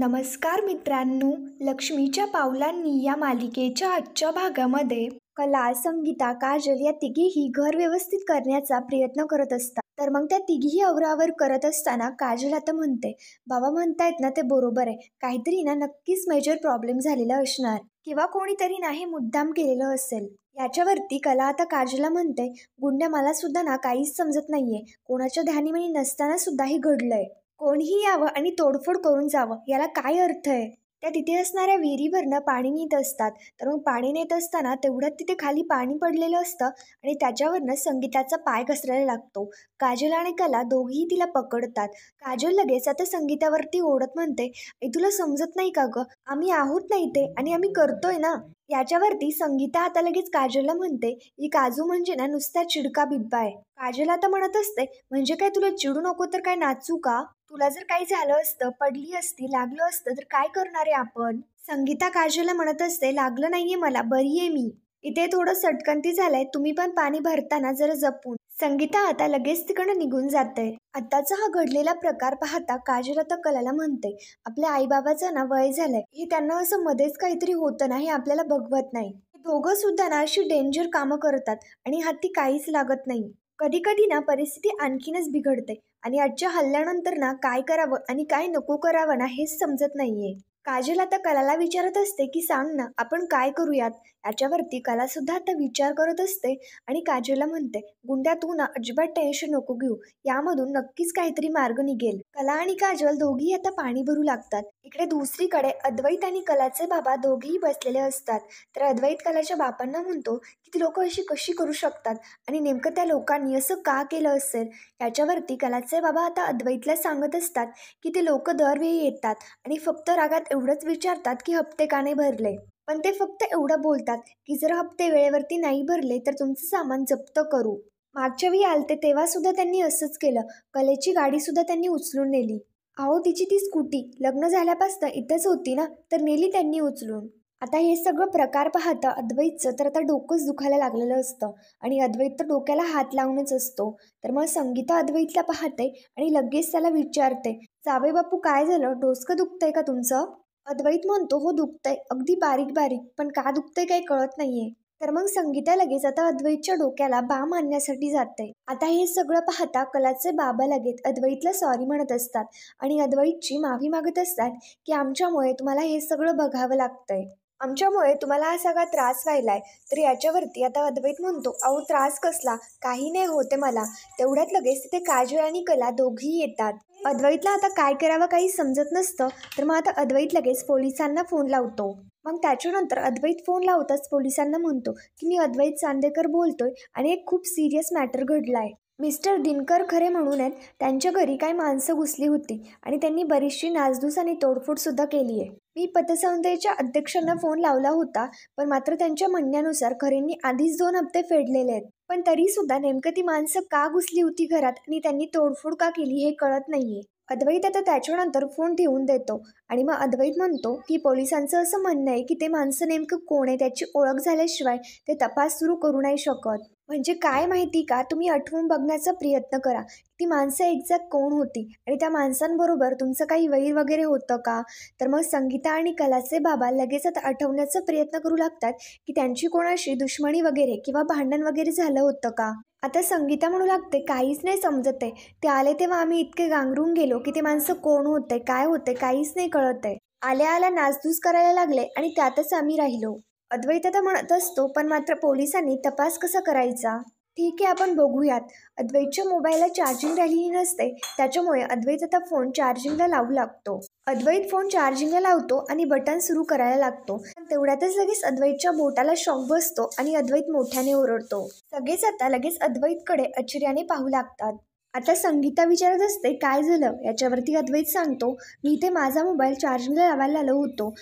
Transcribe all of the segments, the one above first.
नमस्कार मित्रांनो, लक्ष्मीच्या पावलांनी या मालिकेच्या आजच्या भागामध्ये कला, संगीता, काजल या तिघीही घर व्यवस्थित करण्याचा प्रयत्न करत असतात. तर मग त्या तिघीही अवरावर करत असताना काजल आता म्हणते, बाबा म्हणतायत ना ते बरोबर आहे, काहीतरी ना नक्कीच मेजर प्रॉब्लेम झालेला असणार किंवा कोणीतरी ना हे मुद्दाम केलेलं असेल. याच्यावरती कला आता काजलला म्हणते, गुंड्या मला सुद्धा ना काहीच समजत नाहीये, कोणाच्या ध्यानीमनी नसताना सुद्धा हे घडलंय. कोणीही यावं आणि तोडफोड करून जावं याला काय अर्थ आहे. त्या तिथे असणाऱ्या विहिरीवरनं पाणी नेत असतात. तर मग पाणी नेत असताना तेवढ्यात तिथे खाली पाणी पडलेलं असतं आणि त्याच्यावरनं संगीताचा पाय घसरायला लागतो. काजल आणि कला दोघीही तिला पकडतात. काजल लगेच आता संगीतावरती ओढत म्हणते, "ए तुला समजत नाही का गं, आम्ही आहोत ना इथे आणि आम्ही करतोय ना." याच्यावरती संगीता आता लगेच काजलला म्हणते, ही काजू म्हणजे ना नुसता चिडका बिब्बा आहे. काजल आता म्हणत असते, म्हणजे काय तुला चिडू नको तर काय नाचू का? तुला जर काही झालं असतं, पडली असती, लागलं असतं तर काय करणार आहे आपण? संगीता काजलला म्हणत असते, लागलं नाहीये मला, बरी आहे मी. इथे थोडं सटकंती झालंय, तुम्ही पण पाणी भरताना जरा जपून. संगीता आता लगेच तिकडं निघून जाते. आत्ताचा हा घडलेला प्रकार पाहता काजल आता कलाला म्हणते, आपल्या आईबाबाचं ना वय झालंय, हे त्यांना असं मध्येच काहीतरी होतं ना हे आपल्याला बघवत नाही. हे दोघं सुद्धा ना अशी डेंजर कामं करतात आणि हाती काहीच लागत नाही. कधी कधी ना परिस्थिती आणखीनच बिघडते आणि आजच्या हल्ल्यानंतर ना काय करावं आणि काय नको करावं ना हेच समजत नाहीये. काजल आता कलाला विचारत असते की सांग ना आपण काय करूयात. याच्यावरती कला सुद्धा आता विचार करत असते आणि काजलला म्हणते, गुंड्या तू ना अजिबात टेन्शन नको घेऊ, यामधून नक्कीच काहीतरी मार्ग निघेल. कला आणि काजल दोघी आता पाणी भरू लागतात. इकडे दुसरीकडे अद्वैत आणि कलाचे बाबा दोघेही बसलेले असतात. तर अद्वैत कलाच्या बापांना म्हणतो की ती लोक अशी कशी करू शकतात आणि नेमकं त्या लोकांनी असं का केलं असेल. याच्यावरती कलाचे बाबा आता अद्वैतला सांगत असतात की ते लोक दरवेळी येतात आणि फक्त रागात एवढंच विचारतात की हप्ते का नाही भरले. पण ते फक्त एवढं बोलतात की जर हप्ते वेळेवरती नाही भरले तर तुमचं सामान जप्त करू. मागच्या वेळी आलते तेव्हा सुद्धा त्यांनी असंच केलं. कलेची गाडी सुद्धा त्यांनी उचलून नेली. अहो तिची ती स्कूटी लग्न झाल्यापासून इथंच होती ना, तर नेली त्यांनी उचलून. आता हे सगळं प्रकार पाहता अद्वैतचं तर आता डोकंच दुखायला लागलेलं असतं आणि अद्वैत तर डोक्याला हात लावूनच असतो. तर मग संगीता अद्वैतला पाहते आणि लगेच त्याला विचारते, जावई बापू काय झालं, डोसकं दुखतंय का तुमचं? अद्वैत म्हणतो, हो दुखतंय, अगदी बारीक बारीक, पण का दुखतंय काही कळत नाहीये. तर मग संगीता लगेच आता अद्वैतच्या डोक्याला बाम आणण्यासाठी जाते. आता हे सगळं पाहता कलाचे बाबा लगेच अद्वैतला सॉरी म्हणत असतात आणि अद्वैतची माफी मागत असतात की आमच्यामुळे तुम्हाला हे सगळं बघावं लागतंय, आमच्यामुळे तुम्हाला हा सगळा त्रास व्हायलाय. तर याच्यावरती आता अद्वैत म्हणतो, अहो त्रास कसला, काही नाही होते मला. तेवढ्यात लगेच तिथे काजल आणि कला दोघीही येतात. अद्वैतला आता काय करावं काही समजत नसतं. तर मग आता अद्वैत लगेच पोलिसांना फोन लावतो. मग त्याच्यानंतर अद्वैत फोन लावताच पोलिसांना म्हणतो की मी अद्वैत चांदेकर बोलतोय आणि एक खूप सिरियस मॅटर घडलाय. मिस्टर दिनकर खरे म्हणून आहेत, त्यांच्या घरी काही माणसं घुसली होती आणि त्यांनी बरीचशी नासधूस आणि तोडफोड सुद्धा केली आहे. मी पतसंस्थेच्या अध्यक्षांना फोन लावला होता, पण मात्र त्यांच्या म्हणण्यानुसार खरेंनी आधीच 2 हप्ते फेडलेले आहेत. पण तरी सुद्धा नेमकं ती माणसं का घुसली होती घरात आणि त्यांनी तोडफोड का केली हे कळत नाहीये. अद्वैत आता त्याच्यानंतर फोन ठेवून देतो आणि मग अद्वैत म्हणतो की पोलिसांचं असं म्हणणं आहे की ते माणसं नेमकं कोण आहे त्याची ओळख झाल्याशिवाय ते तपास सुरू करू नाही शकत. म्हणजे काय माहिती का, तुम्ही आठवून बघण्याचा प्रयत्न करा ती माणसं एक्झॅक्ट कोण होती आणि त्या माणसांबरोबर तुमचं काही वैर वगैरे होतं का. तर मग संगीता आणि कलाचे बाबा लगेच आता आठवण्याचा प्रयत्न करू लागतात की त्यांची कोणाशी दुश्मनी वगैरे किंवा भांडण वगैरे झालं होतं का. आता संगीता म्हणू लागते, काहीच नाही समजत आहे, ते आले तेव्हा आम्ही इतके गांगरून गेलो की ते माणसं कोण होते काय होते काहीच नाही कळत आहे. आल्या आल्या नासधूस करायला लागले आणि त्यातच आम्ही राहिलो. अद्वैत आता म्हणत असतो, पण मात्र पोलिसांनी तपास कसा करायचा. ठीक आहे आपण बघूयात. अद्वैतच्या मोबाईलला चार्जिंग राहिलेली नसते, त्याच्यामुळे अद्वैत आता फोन चार्जिंगला लावू लागतो. अद्वैत फोन चार्जिंगला लावतो आणि बटन सुरू करायला लागतो. पण तेवढ्यातच लगेच अद्वैतच्या बोटाला शॉक बसतो आणि अद्वैत मोठ्याने ओरडतो. सगळेच आता लगेच अद्वैतकडे आश्चर्याने पाहू लागतात. आता संगीता विचारत असते काय झालं. याच्यावरती अद्वैत सांगतो, मी इथे माझा मोबाईल चार्जिंगला लावायला आलो होतो,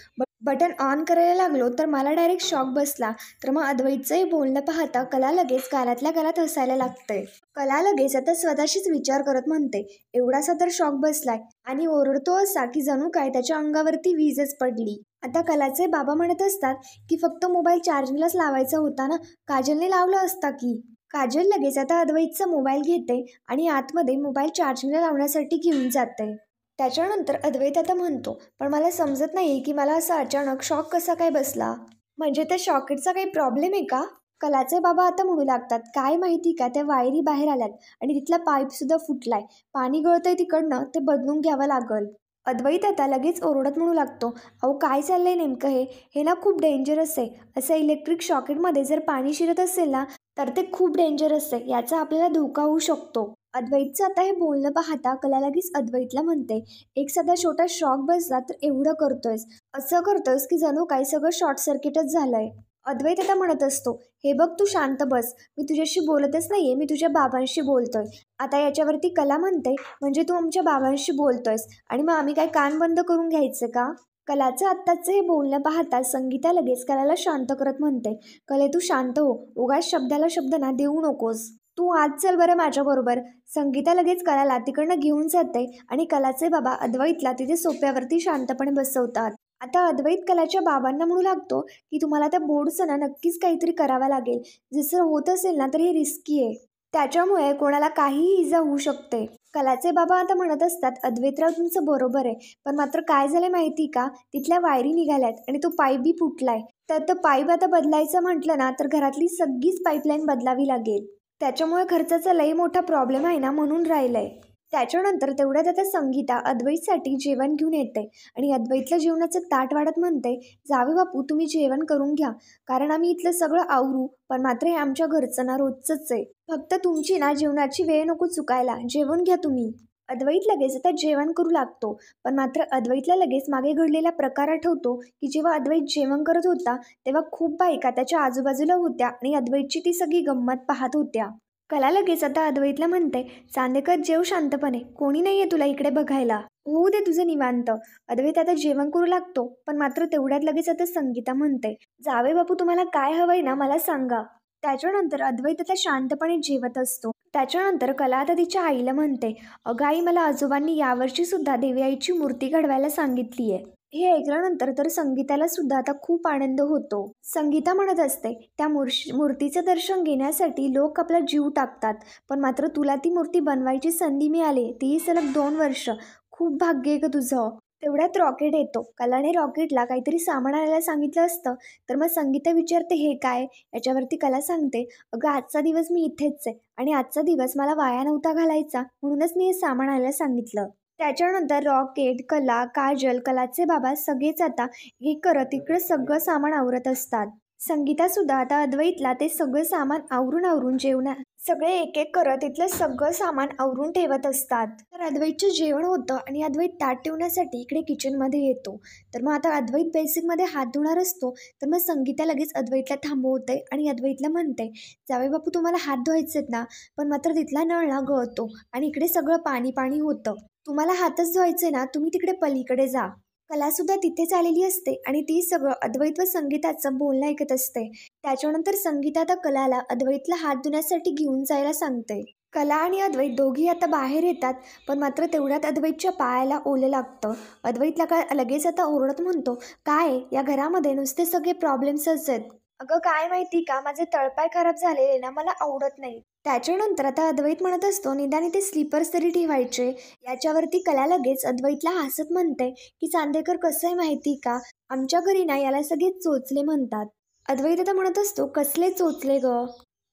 बटन ऑन करायला लागलो तर मला डायरेक्ट शॉक बसला. तर मग अद्वैतचंही बोलणं पाहता कला लगेच गालातल्या गालात हसायला लागते. कला लगेच आता स्वतःशीच विचार करत म्हणते, एवढासा तर शॉक बसलाय आणि ओरडतो असा की जणू काय त्याच्या अंगावरती वीजच पडली. आता कलाचे बाबा म्हणत असतात की फक्त मोबाईल चार्जिंगलाच लावायचा होता ना, काजलने लावला असता की. काजल लगेच आता अद्वैतचा मोबाईल घेते आणि आतमध्ये मोबाईल चार्जिंगला लावण्यासाठी घेऊन जाते. त्याच्यानंतर अद्वैत आता म्हणतो, पण मला समजत नाही की मला असा अचानक शॉक कसा काय बसला. म्हणजे त्या शॉकेटचा काही प्रॉब्लेम आहे का? कलाचे बाबा आता म्हणू लागतात, काय माहिती का त्या वायरी बाहेर आल्यात आणि तिथला पाईप सुद्धा फुटलाय. पाणी गळतंय तिकडनं, ते बदलून घ्यावं लागल. अद्वैत आता लगेच ओरडत म्हणू लागतो, अहो काय चाललंय नेमकं हे? हे ना खूप डेंजरस आहे. असं इलेक्ट्रिक शॉकेटमध्ये जर पाणी शिरत असेल ना, तर ते खूप डेंजरस आहे. याचा आपल्याला धोका होऊ शकतो. अद्वैतचं आता हे बोलणं पाहता कला लगेच अद्वैतला म्हणते, एक साधा छोटा शॉक बसला तर एवढं करतोयस, असं करतोयस की जणू काही सगळं शॉर्ट सर्किटच झालंय. अद्वैत आता म्हणत असतो, हे बघ तू शांत बस, मी तुझ्याशी बोलतच नाहीये, मी तुझ्या बाबांशी बोलतोय. आता याच्यावरती कला म्हणते, म्हणजे तू आमच्या बाबांशी बोलतोयस आणि मग आम्ही काय कान बंद करून घ्यायचं का? कलाचं आत्ताचं हे बोलणं पाहता संगीता लगेच कलाला शांत करत म्हणते, कले तू शांत हो, उगाच शब्दाला शब्द ना देऊ नकोस. तू आज चल बरं माझ्याबरोबर. संगीता लगेच कलाला तिकडनं घेऊन जाते आणि कलाचे बाबा अद्वैतला तिथे सोप्यावरती शांतपणे बसवतात. आता अद्वैत कलाच्या बाबांना म्हणू लागतो की तुम्हाला त्या बोर्डचं ना नक्कीच काहीतरी करावं लागेल. जसं होत असेल ना तर हे रिस्की आहे. त्याच्यामुळे कोणाला काहीही इजा होऊ शकते. कलाचे बाबा आता म्हणत असतात, अद्वैतराव तुमचं बरोबर आहे, पण मात्र काय झालं माहिती का, तिथल्या वायरी निघाल्यात आणि तो पाईप बी फुटलाय. तर तो पाईप आता बदलायचं म्हटलं ना तर घरातली सगळीच पाईपलाईन बदलावी लागेल. त्याच्यामुळे खर्चाचा लई मोठा प्रॉब्लेम आहे ना, म्हणून राहिलंय. त्याच्यानंतर तेवढ्यात आता संगीता अद्वैतसाठी जेवण घेऊन येते आणि अद्वैतला जेवणाचं ताट वाढत म्हणते, जावे बापू तुम्ही जेवण करून घ्या, कारण आम्ही इथलं सगळं आवरू, पण मात्र हे आमच्या घरचं ना रोजचंच आहे. फक्त तुमची ना जेवणाची वेळ नको चुकायला, जेवण घ्या तुम्ही. अद्वैत लगेच आता जेवण करू लागतो, पण मात्र अद्वैतला लगेच मागे घडलेला प्रकार आठवतो की जेव्हा अद्वैत जेवण करत होता तेव्हा खूप बायका त्याच्या आजूबाजूला होत्या आणि अद्वैतची ती सगळी गंमत पाहत होत्या. कला लगेच आता अद्वैतला म्हणते, चांदेकर जेव शांतपणे, कोणी नाहीये तुला इकडे बघायला, होऊ दे तुझं निवांत. अद्वैत आता जेवण करू लागतो, पण मात्र तेवढ्यात लगेच आता संगीता म्हणते, जावे बापू तुम्हाला काय हवंय ना मला सांगा. त्याच्यानंतर अद्वैत आता शांतपणे जेवत असतो. त्याच्यानंतर कला आता तिच्या आईला म्हणते, अगं आई मला आजोबांनी यावर्षी सुद्धा देवी आईची मूर्ती घडवायला सांगितली आहे. हे ऐकल्यानंतर तर संगीताला सुद्धा आता खूप आनंद होतो. संगीता म्हणत असते, त्या मूर्तीचं दर्शन घेण्यासाठी लोक आपला जीव टाकतात, पण मात्र तुला ती मूर्ती बनवायची संधी मिळाली, तीही सलग 2 वर्ष. खूप भाग्य आहे ग तुझं. तेवढ्यात रॉकेट येतो. कलाने रॉकेटला काहीतरी सामान आणायला सांगितलं असतं, तर मग संगीता विचारते हे काय. याच्यावरती कला सांगते, अगं आजचा दिवस मी इथेच आहे आणि आजचा दिवस मला वाया नव्हता घालायचा, म्हणूनच मी हे सामान आणायला सांगितलं. त्याच्यानंतर रॉकेट, कला, काजल, कलाचे बाबा सगळेच आता हे करत इकडे सगळं सामान आवरत असतात. संगीता सुद्धा आता अद्वैतला ते सगळं सामान आवरून आवरून सगळे एक एक करत इथलं सगळं सामान आवरून ठेवत असतात. तर अद्वैतचं जेवण होतं आणि अद्वैत ताट ठेवण्यासाठी इकडे किचनमध्ये येतो. तर मग आता अद्वैत बेसिकमध्ये हात धुणार असतो, तर मग संगीता लगेच अद्वैतला थांबवते आणि अद्वैतला म्हणते, जावे बापू तुम्हाला हात धुवायचेत ना, पण मात्र तिथला नळ ना गळतो आणि इकडे सगळं पाणी पाणी होतं. तुम्हाला हातच धुवायचे ना, तुम्ही तिकडे पलीकडे जा. कला सुद्धा तिथेच आलेली असते आणि ती सगळं अद्वैत व संगीताचं बोलणं ऐकत असते. त्याच्यानंतर संगीता आता कलाला अद्वैतला हात धुण्यासाठी घेऊन जायला सांगते. कला आणि अद्वैत दोघी आता बाहेर येतात, पण मात्र तेवढ्यात अद्वैतच्या पायाला ओलं लागतं. अद्वैतला काय लगेच आता ओरडत म्हणतो, काय या घरामध्ये नुसते सगळे प्रॉब्लेम्सच आहेत. अगं काय माहिती का, माझे तळपाय खराब झालेले ना मला आवडत नाही. त्याच्यानंतर आता अद्वैत म्हणत असतो, निदान ते स्लीपर्स तरी ठेवायचे. याच्यावरती कला लगेच अद्वैतला हसत म्हणते की चांदेकर कसं आहे माहिती का, आमच्या घरी ना याला सगळे चोचले म्हणतात. अद्वैत आता म्हणत असतो, कसले चोचले ग?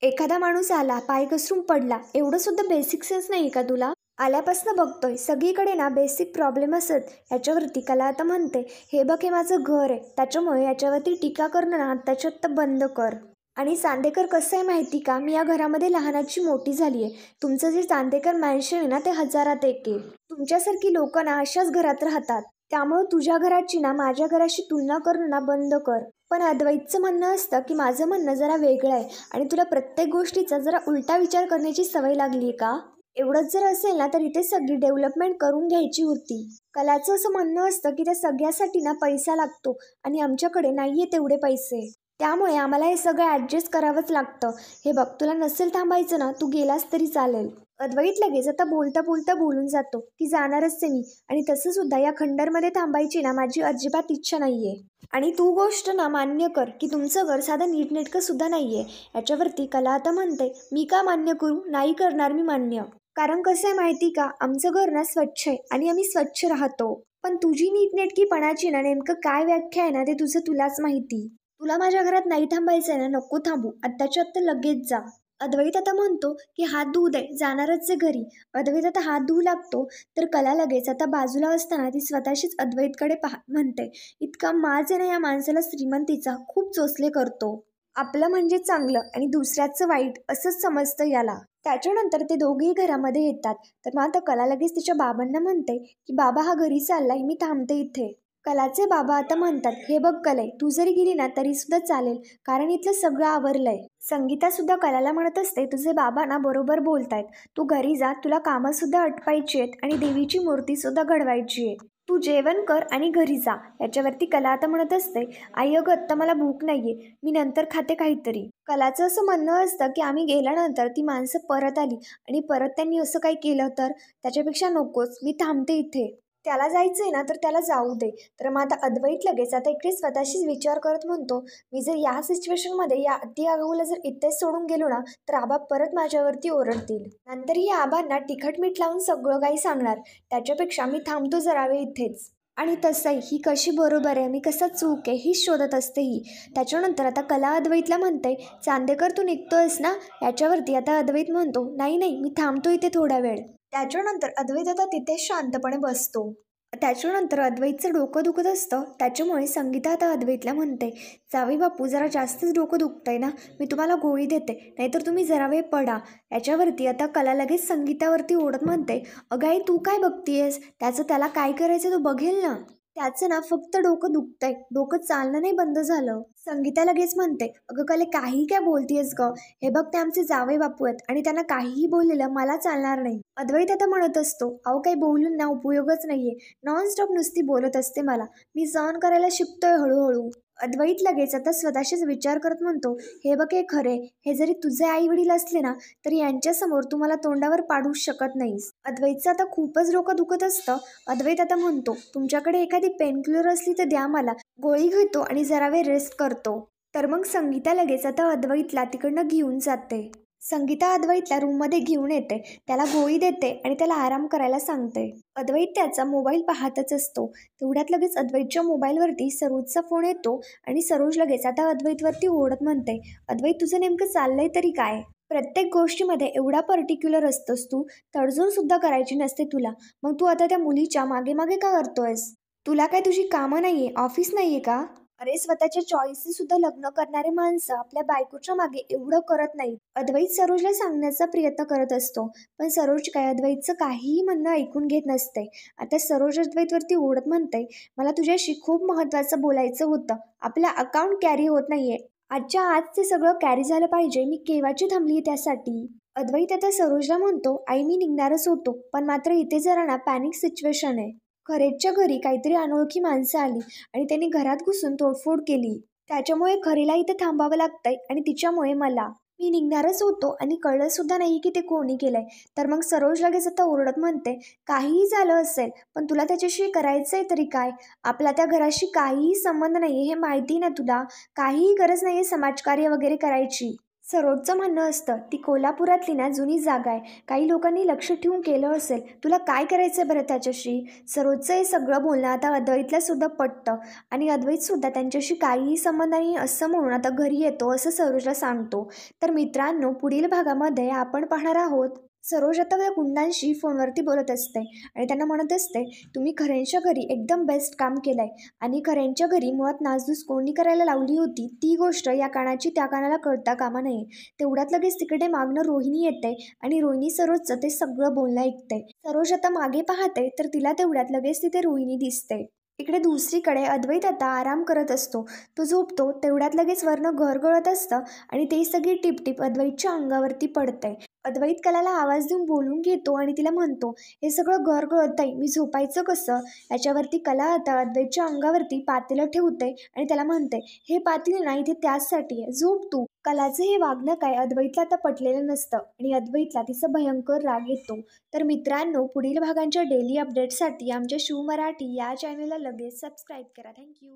एखादा माणूस आला, पाय घसरून पडला, एवढं सुद्धा बेसिक सेन्स नाही का तुला? आल्यापासून बघतोय सगळीकडे ना बेसिक प्रॉब्लेम असत. याच्यावरती कला आता म्हणते, हे बघ हे माझं घर आहे, त्याच्यामुळे याच्यावरती टीका करणं ना त्याच्यात बंद कर. आणि चांदेकर कसं आहे माहिती का, मी या घरामध्ये लहानाची मोठी झाली आहे. तुमचं जे चांदेकर मॅन्शन आहे ना ते 1000त 1 आहे. तुमच्यासारखी लोक ना अशाच घरात राहतात. त्यामुळे तुझ्या घराची ना माझ्या घराशी तुलना करणं ना बंद कर. पण अद्वैतचं म्हणणं असतं की माझं म्हणणं जरा वेगळं आहे आणि तुला प्रत्येक गोष्टीचा जरा उलटा विचार करण्याची सवय लागली का? एवढंच जर असेल ना तर इथे सगळी डेव्हलपमेंट करून घ्यायची होती. कलाचं असं म्हणणं असतं की त्या सगळ्यासाठी ना पैसा लागतो आणि आमच्याकडे नाहीये तेवढे पैसे. त्यामुळे आम्हाला हे सगळं ॲडजस्ट करावंच लागतं. हे बघ तुला नसेल थांबायचं ना तू गेलास तरी चालेल. अद्वैत लगेच आता बोलता बोलता बोलून जातो की जाणारच आहे मी, आणि तसं सुद्धा या खंडरमध्ये थांबायची ना माझी अजिबात इच्छा नाहीये. आणि तू गोष्ट ना मान्य कर की तुमचं घर साधं नीटनेटकं सुद्धा नाहीये. याच्यावरती कला आता म्हणते, मी का मान्य करू, नाही करणार मी मान्य. कारण कसं आहे माहिती का, आमचं घर ना स्वच्छ आहे आणि आम्ही स्वच्छ राहतो. पण तुझी नीटनेटकीपणाची ना नेमकं काय व्याख्या आहे ना ते तुलाच माहिती. तुला माझ्या घरात नाही थांबायचं आहे ना, नको थांबू. आत्ताच्या आत्ता लगेच जा. अद्वैत आता म्हणतो की हात धुऊ दे, जाणारच आहे घरी. अद्वैत आता हात धुवू लागतो तर कला लगेच आता बाजूला असताना ती स्वतःशीच अद्वैतकडे म्हणते, इतका माज आहे ना या माणसाला श्रीमंतीचा, खूप चोचले करतो. आपलं म्हणजे चांगलं आणि दुसऱ्याचं वाईट असंच समजतं याला. त्याच्यानंतर ते दोघेही घरामध्ये येतात. तर मग आता कला लगेच तिच्या बाबांना म्हणते की बाबा हा घरी चाललाय, मी थांबते इथे. कलाचे बाबा आता म्हणतात, हे बघ कले, तू जरी गेली ना तरी सुद्धा चालेल, कारण इथलं सगळं आवरलंय. संगीता सुद्धा कलाला म्हणत असते, तुझे बाबा ना बरोबर बोलतायत. तू घरी जा, तुला कामं सुद्धा आटपायची आहेत आणि देवीची मूर्ती सुद्धा घडवायची आहे. तू जेवण कर आणि घरी जा. याच्यावरती कला आता म्हणत असते, आई अगं आत्ता मला भूक नाहीये, मी नंतर खाते काहीतरी. कलाचं असं म्हणणं असतं की आम्ही गेल्यानंतर ती माणसं परत आली आणि परत त्यांनी असं काही केलं तर त्याच्यापेक्षा नकोच, मी थांबते इथे. त्याला जायचंय ना तर त्याला जाऊ दे. तर मग आता अद्वैत लगेच आता इकडे स्वतःशीच विचार करत म्हणतो, मी जर या सिच्युएशनमध्ये या अति आगाऊला जर इथेच सोडून गेलो ना तर आबा परत माझ्यावरती ओरडतील. नंतर ही आबांना तिखट मीठ लावून सगळं काही सांगणार. त्याच्यापेक्षा मी थांबतो जरा वेळ इथेच. आणि तसंही ही कशी बरोबर आहे, मी कसा चूक आहे हीच शोधत असते ही. त्याच्यानंतर आता कला अद्वैतला म्हणते, चांदेकर तू निघतोयस ना. याच्यावरती आता अद्वैत म्हणतो, नाही नाही, मी थांबतो इथे थोडा वेळ. त्याच्यानंतर अद्वैत आता तिथेच शांतपणे बसतो. त्याच्यानंतर अद्वैतचं डोकं दुखत असतं. त्याच्यामुळे संगीता आता अद्वैतला म्हणते, जावई बापू जरा जास्तच डोकं दुखतंय ना, मी तुम्हाला गोळी देते, नाहीतर तुम्ही जरा वेळ पडा. याच्यावरती आता कला लगेच संगीतावरती ओढत म्हणते, अगं आई तू काय बघतीयस, त्याचं त्याला काय करायचं तो बघेल ना. त्याचं ना फक्त डोकं दुखतंय, डोकं चालणं नाही बंद झालं. संगीता लगेच म्हणते, अगं कले काही काय बोलतीयस ग, हे बघ ते आमचे जावई बापू आहेत आणि त्यांना काहीही बोललेलं मला चालणार नाही. अद्वैत आता म्हणत असतो, अहो काही बोलून ना उपयोगच नाहीये, नॉनस्टॉप नुसती बोलत असते मला, मी सहन करायला शिकतोय हळूहळू. अद्वैत लगेच आता स्वतःशीच विचार करत म्हणतो, हे बघ हे खरे, हे जरी तुझे आई वडील असले ना तरी यांच्यासमोर तू मला तोंडावर पाडूच शकत नाहीस. अद्वैतचं आता खूपच डोकं दुखत असतं. अद्वैत आता म्हणतो, तुमच्याकडे एखादी पेनकिलर असली तर द्या मला, गोळी घेतो आणि जरा वेळ रेस्ट करतो. तर मग संगीता लगेच आता अद्वैतला तिकडनं घेऊन जाते. संगीता अद्वैतला रूममध्ये घेऊन येते, त्याला गोळी देते आणि त्याला आराम करायला सांगते. अद्वैत त्याचा मोबाईल पाहतच असतो. तेवढ्यात लगेच अद्वैतच्या मोबाईलवरती सरोजचा फोन येतो आणि सरोज लगेच आता अद्वैतवरती ओढत म्हणते, अद्वैत तुझं नेमकं चाललंय तरी काय. प्रत्येक गोष्टीमध्ये एवढा पर्टिक्युलर असतोस तू, तडजोड सुद्धा करायची नसते तुला. मग तू आता त्या मुलीच्या मागे मागे का करतोयस. तुला काय तुझी कामं नाहीये, ऑफिस नाहीये का. अरे स्वतःच्या चॉईसने सुद्धा लग्न करणारे माणसं आपल्या बायकोच्या मागे एवढं करत नाहीत. अद्वैत सरोजला सांगण्याचा प्रयत्न करत असतो, पण सरोज काय अद्वैतचं काहीही म्हणणं ऐकून घेत नसते. आता सरोज अद्वैतवरती ओढत म्हणते, मला तुझ्याशी खूप महत्त्वाचं बोलायचं होतं, आपला अकाउंट कॅरी होत नाहीये, आजच्या आज ते सगळं कॅरी झालं पाहिजे, मी केव्हाची थांबली त्यासाठी. अद्वैत आता सरोजला म्हणतो, आई मी निघणारच होतो, पण मात्र इथे जरा ना पॅनिक सिच्युएशन आहे. खरेच्या घरी काहीतरी अनोळखी माणसं आली आणि त्यांनी घरात घुसून तोडफोड केली. त्याच्यामुळे खरेला इथे थांबावं लागतंय आणि तिच्यामुळे मला. मी निघणारच होतो आणि कळलं सुद्धा नाही की ते कोणी केलंय. तर मग सरोज लगेच आता ओरडत म्हणते, काहीही झालं असेल पण तुला त्याच्याशी करायचंय तरी काय. आपला त्या घराशी काहीही संबंध नाहीये, हे माहिती ना तुला. काहीही गरज नाहीये समाजकार्य वगैरे करायची. सरोजचं म्हणणं असतं, ती कोल्हापुरातली ना जुनी जागा आहे, काही लोकांनी लक्ष ठेवून केलं असेल, तुला काय करायचं बरं त्याच्याशी. सरोजचं हे सगळं बोलणं आता अद्वैतला सुद्धा पटतं आणि अद्वैत सुद्धा त्यांच्याशी काहीही संबंध नाही असं म्हणून आता घरी येतो असं सरोजला सांगतो. तर मित्रांनो, पुढील भागामध्ये आपण पाहणार आहोत, सरोज आता त्या गुंडांशी फोनवरती बोलत असते आणि त्यांना म्हणत असते, तुम्ही खऱ्यांच्या घरी एकदम बेस्ट काम केलंय आणि खऱ्यांच्या घरी मुळात नासधूस कोणी करायला लावली होती ती गोष्ट या कानाची त्या कानाला कळता कामा नये. तेवढ्यात लगेच तिकडे मागणं रोहिणी येते आणि रोहिणी सरोजचं ते सगळं बोलणं ऐकते. सरोज आता मागे पाहते तर तिला तेवढ्यात लगेच तिथे रोहिणी दिसते. इकडे दुसरीकडे अद्वैत आता आराम करत असतो. तो झोपतो तेवढ्यात लगेच वरनं घर गळत असतं आणि ते सगळी टिपटिप अद्वैतच्या अंगावरती पडते. अद्वैत कलाला आवाज देऊन बोलून घेतो आणि तिला म्हणतो, हे सगळं घर गळतंय, मी झोपायचं कसं. याच्यावरती कला आता अद्वैतच्या अंगावरती पातेलं ठेवते आणि त्याला म्हणते, हे पातेलं नाही ते त्याचसाठी आहे, झोप तू. कलाचं हे वागणं काय अद्वैतला आता पटलेलं नसतं आणि अद्वैतला तिचा भयंकर राग येतो. तर मित्रांनो, पुढील भागांच्या डेली अपडेटसाठी आमच्या शिव मराठी या चॅनलला लगेच सबस्क्राईब करा. थँक्यू.